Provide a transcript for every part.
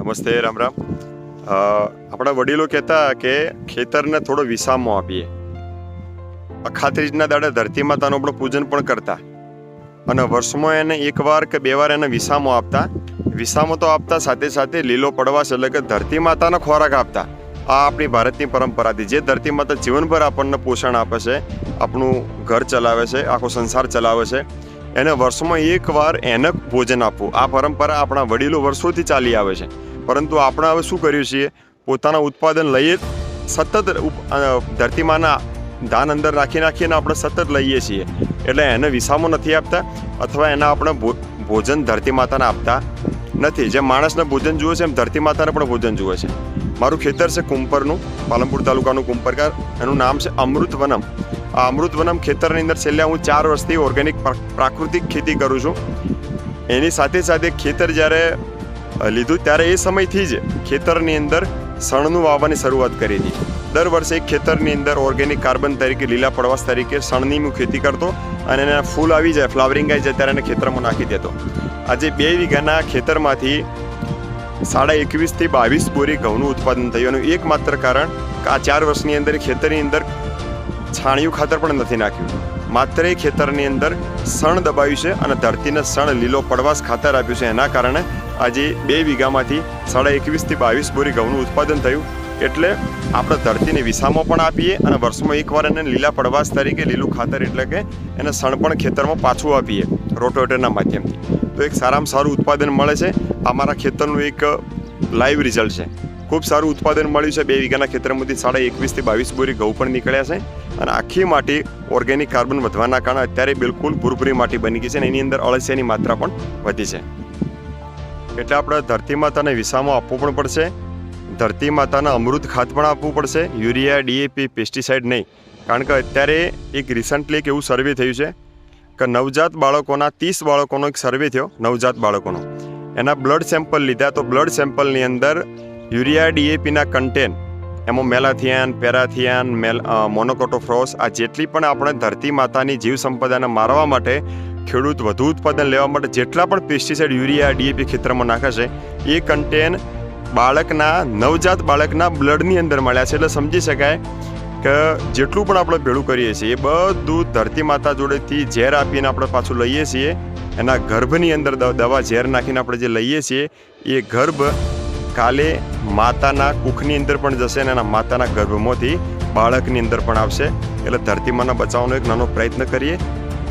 નમસ્તે, રામ રામ. આપણા વડીલો કહેતા કે ખેતરને થોડો વિસામો આપીએ. અખાત્રીજના દાડે ધરતી માતાનું આપણે પૂજન પણ કરતા અને વર્ષમાં એને એકવાર કે બે વાર એને વિસામો આપતા. વિસામો તો આપતા, સાથે સાથે લીલો પડવાશ એટલે કે ધરતી માતાનો ખોરાક આપતા. આ આપણી ભારતની પરંપરા હતી. જે ધરતી માતા જીવનભર આપણને પોષણ આપે છે, આપણું ઘર ચલાવે છે, આખો સંસાર ચલાવે છે, એને વર્ષમાં એકવાર એને ભોજન આપવું, આ પરંપરા આપણા વડીલો વર્ષોથી ચાલી આવે છે. પરંતુ આપણે હવે શું કર્યું છીએ, પોતાના ઉત્પાદન લઈએ, સતત ધરતીમાના ધાન અંદર રાખીને આપણે સતત લઈએ છીએ. એટલે એને વિસામો નથી આપતા અથવા એના આપણે ભોજન ધરતી માતાને આપતા નથી. જેમ માણસને ભોજન જુએ છે એમ ધરતી માતાને પણ ભોજન જુએ છે. મારું ખેતર છે કુંપરનું, પાલનપુર તાલુકાનું કુંપરગાર. એનું નામ છે અમૃતવનમ. આ અમૃતવનમ ખેતરની અંદર છેલ્લા હું 4 વર્ષથી ઓર્ગેનિક પ્રાકૃતિક ખેતી કરું છું. એની સાથે સાથે ખેતર જ્યારે લીધું ત્યારે એ સમયથી જ ખેતરની અંદર શણનું વાવવાની શરૂઆત કરી હતી. દર વર્ષે એક ખેતરની અંદર ઓર્ગેનિક કાર્બન તરીકે, લીલા પડવાશ તરીકે શણની હું ખેતી કરતો અને એના ફૂલ આવી જાય, ફ્લાવરિંગ આવી જાય ત્યારે એને ખેતરમાં નાખી દેતો. આજે 2 વીઘાના ખેતરમાંથી 21.5 થી 22 બોરી ઘઉંનું ઉત્પાદન થયું. એનું એકમાત્ર કારણ કે આ 4 વર્ષની અંદર ખેતરની અંદર છાણિયું ખાતર પણ નથી નાખ્યું. માત્ર એ ખેતરની અંદર શણ દબાવ્યું છે અને ધરતીને શણ લીલો પડવાશ ખાતર આપ્યું છે. એના કારણે આજે 2 વીઘામાંથી 21.5 થી 22 બોરી ઘઉંનું ઉત્પાદન થયું. એટલે આપણે ધરતીને વિસામો પણ આપીએ અને વર્ષમાં એકવાર એને લીલા પડવાશ તરીકે લીલું ખાતર એટલે કે એને શણ પણ ખેતરમાં પાછું આપીએ રોટોવેટરના માધ્યમથી. તો એક સારામાં સારું ઉત્પાદન મળે છે. અમારા ખેતરનું એક લાઈવ રિઝલ્ટ છે. ખૂબ સારું ઉત્પાદન મળ્યું છે. 2 વીઘાના ખેતરમાંથી 21.5 થી 22 બોરી ઘઉં પણ નીકળ્યા છે. અને આખી માટી ઓર્ગેનિક કાર્બન વધવાના કારણે અત્યારે બિલકુલ ભૂરભૂરી માટી બની ગઈ છે અને એની અંદર અળસિયાની માત્રા પણ વધી છે. એટલે આપણે ધરતી માતાને વિસામો આપવો પણ પડશે. ધરતી માતાના અમૃત ખાત પણ આપવું પડશે. યુરિયા, DAP, પેસ્ટિસાઇડ નહીં. કારણ કે અત્યારે એક રિસન્ટલી એક એવું સર્વે થયું છે કે નવજાત બાળકોના 30 બાળકોનો એક સર્વે થયો, નવજાત બાળકોનો. એના બ્લડ સેમ્પલ લીધા તો બ્લડ સેમ્પલની અંદર યુરિયા, DAPના કન્ટેન્ટ, એમાં મેલાથિયાન, પેરાથિયાન, મોનોકોટોફ્રોસ, આ જેટલી પણ આપણે ધરતી માતાની જીવ સંપદાને મારવા માટે, ખેડૂત વધુ ઉત્પાદન લેવા માટે જેટલા પણ પેસ્ટિસાઇડ, યુરિયા, DAP ખેતરમાં નાખે છે, એ કન્ટેન્ટ નવજાત બાળકના બ્લડની અંદર મળ્યા છે. એટલે સમજી શકાય કે જેટલું પણ આપણે ભેળું કરીએ છીએ એ બધું ધરતી માતા જોડેથી ઝેર આપીને આપણે પાછું લઈએ છીએ. એના ગર્ભની અંદર દવા ઝેર નાખીને આપણે જે લઈએ છીએ એ ગર્ભ કાલે માતાના કુખની અંદર પણ જશે અને એના માતાના ગર્ભમાંથી બાળકની અંદર પણ આવશે. એટલે ધરતી માને બચાવવાનો એક નાનો પ્રયત્ન કરીએ,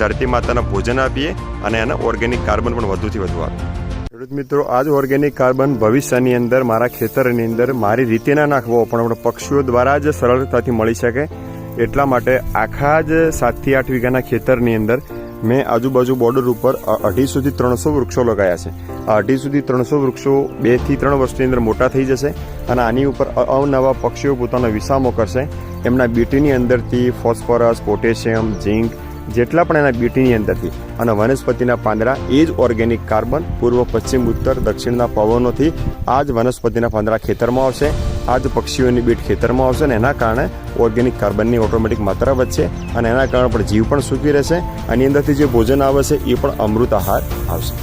ધરતી માતાને ભોજન આપીએ અને એને ઓર્ગેનિક કાર્બન પણ વધુથી વધુ આપીએ. ખેડૂત મિત્રો, આ જ ઓર્ગેનિક કાર્બન ભવિષ્યની અંદર મારા ખેતરની અંદર મારી રીતે ના નાખવો પણ આપણે પક્ષીઓ દ્વારા જ સરળતાથી મળી શકે. એટલા માટે આખા જ 7 થી 8 વીઘાના ખેતરની અંદર મેં આજુબાજુ બોર્ડર ઉપર 250 થી 300 વૃક્ષો લગાવ્યા છે. આ 250 થી 300 વૃક્ષો 2 થી 3 વર્ષની અંદર મોટા થઈ જશે અને આની ઉપર અવનવા પક્ષીઓ પોતાનો વિસામો કરશે. એમના બીટીની અંદરથી ફોસ્ફરસ, પોટેશિયમ, ઝીંક જેટલા પણ એના બીટીની અંદરથી અને વનસ્પતિના પાંદડા એ જ ઓર્ગેનિક કાર્બન પૂર્વ, પશ્ચિમ, ઉત્તર, દક્ષિણના પવનોથી આ જ વનસ્પતિના પાંદડા ખેતરમાં આવશે, આ જ પક્ષીઓની બીટ ખેતરમાં આવશે અને એના કારણે ઓર્ગેનિક કાર્બનની ઓટોમેટિક માત્રા વધશે અને એના કારણે પણ જીવ પણ સુખી રહેશે. આની અંદરથી જે ભોજન આવે છે એ પણ અમૃત આહાર આવશે.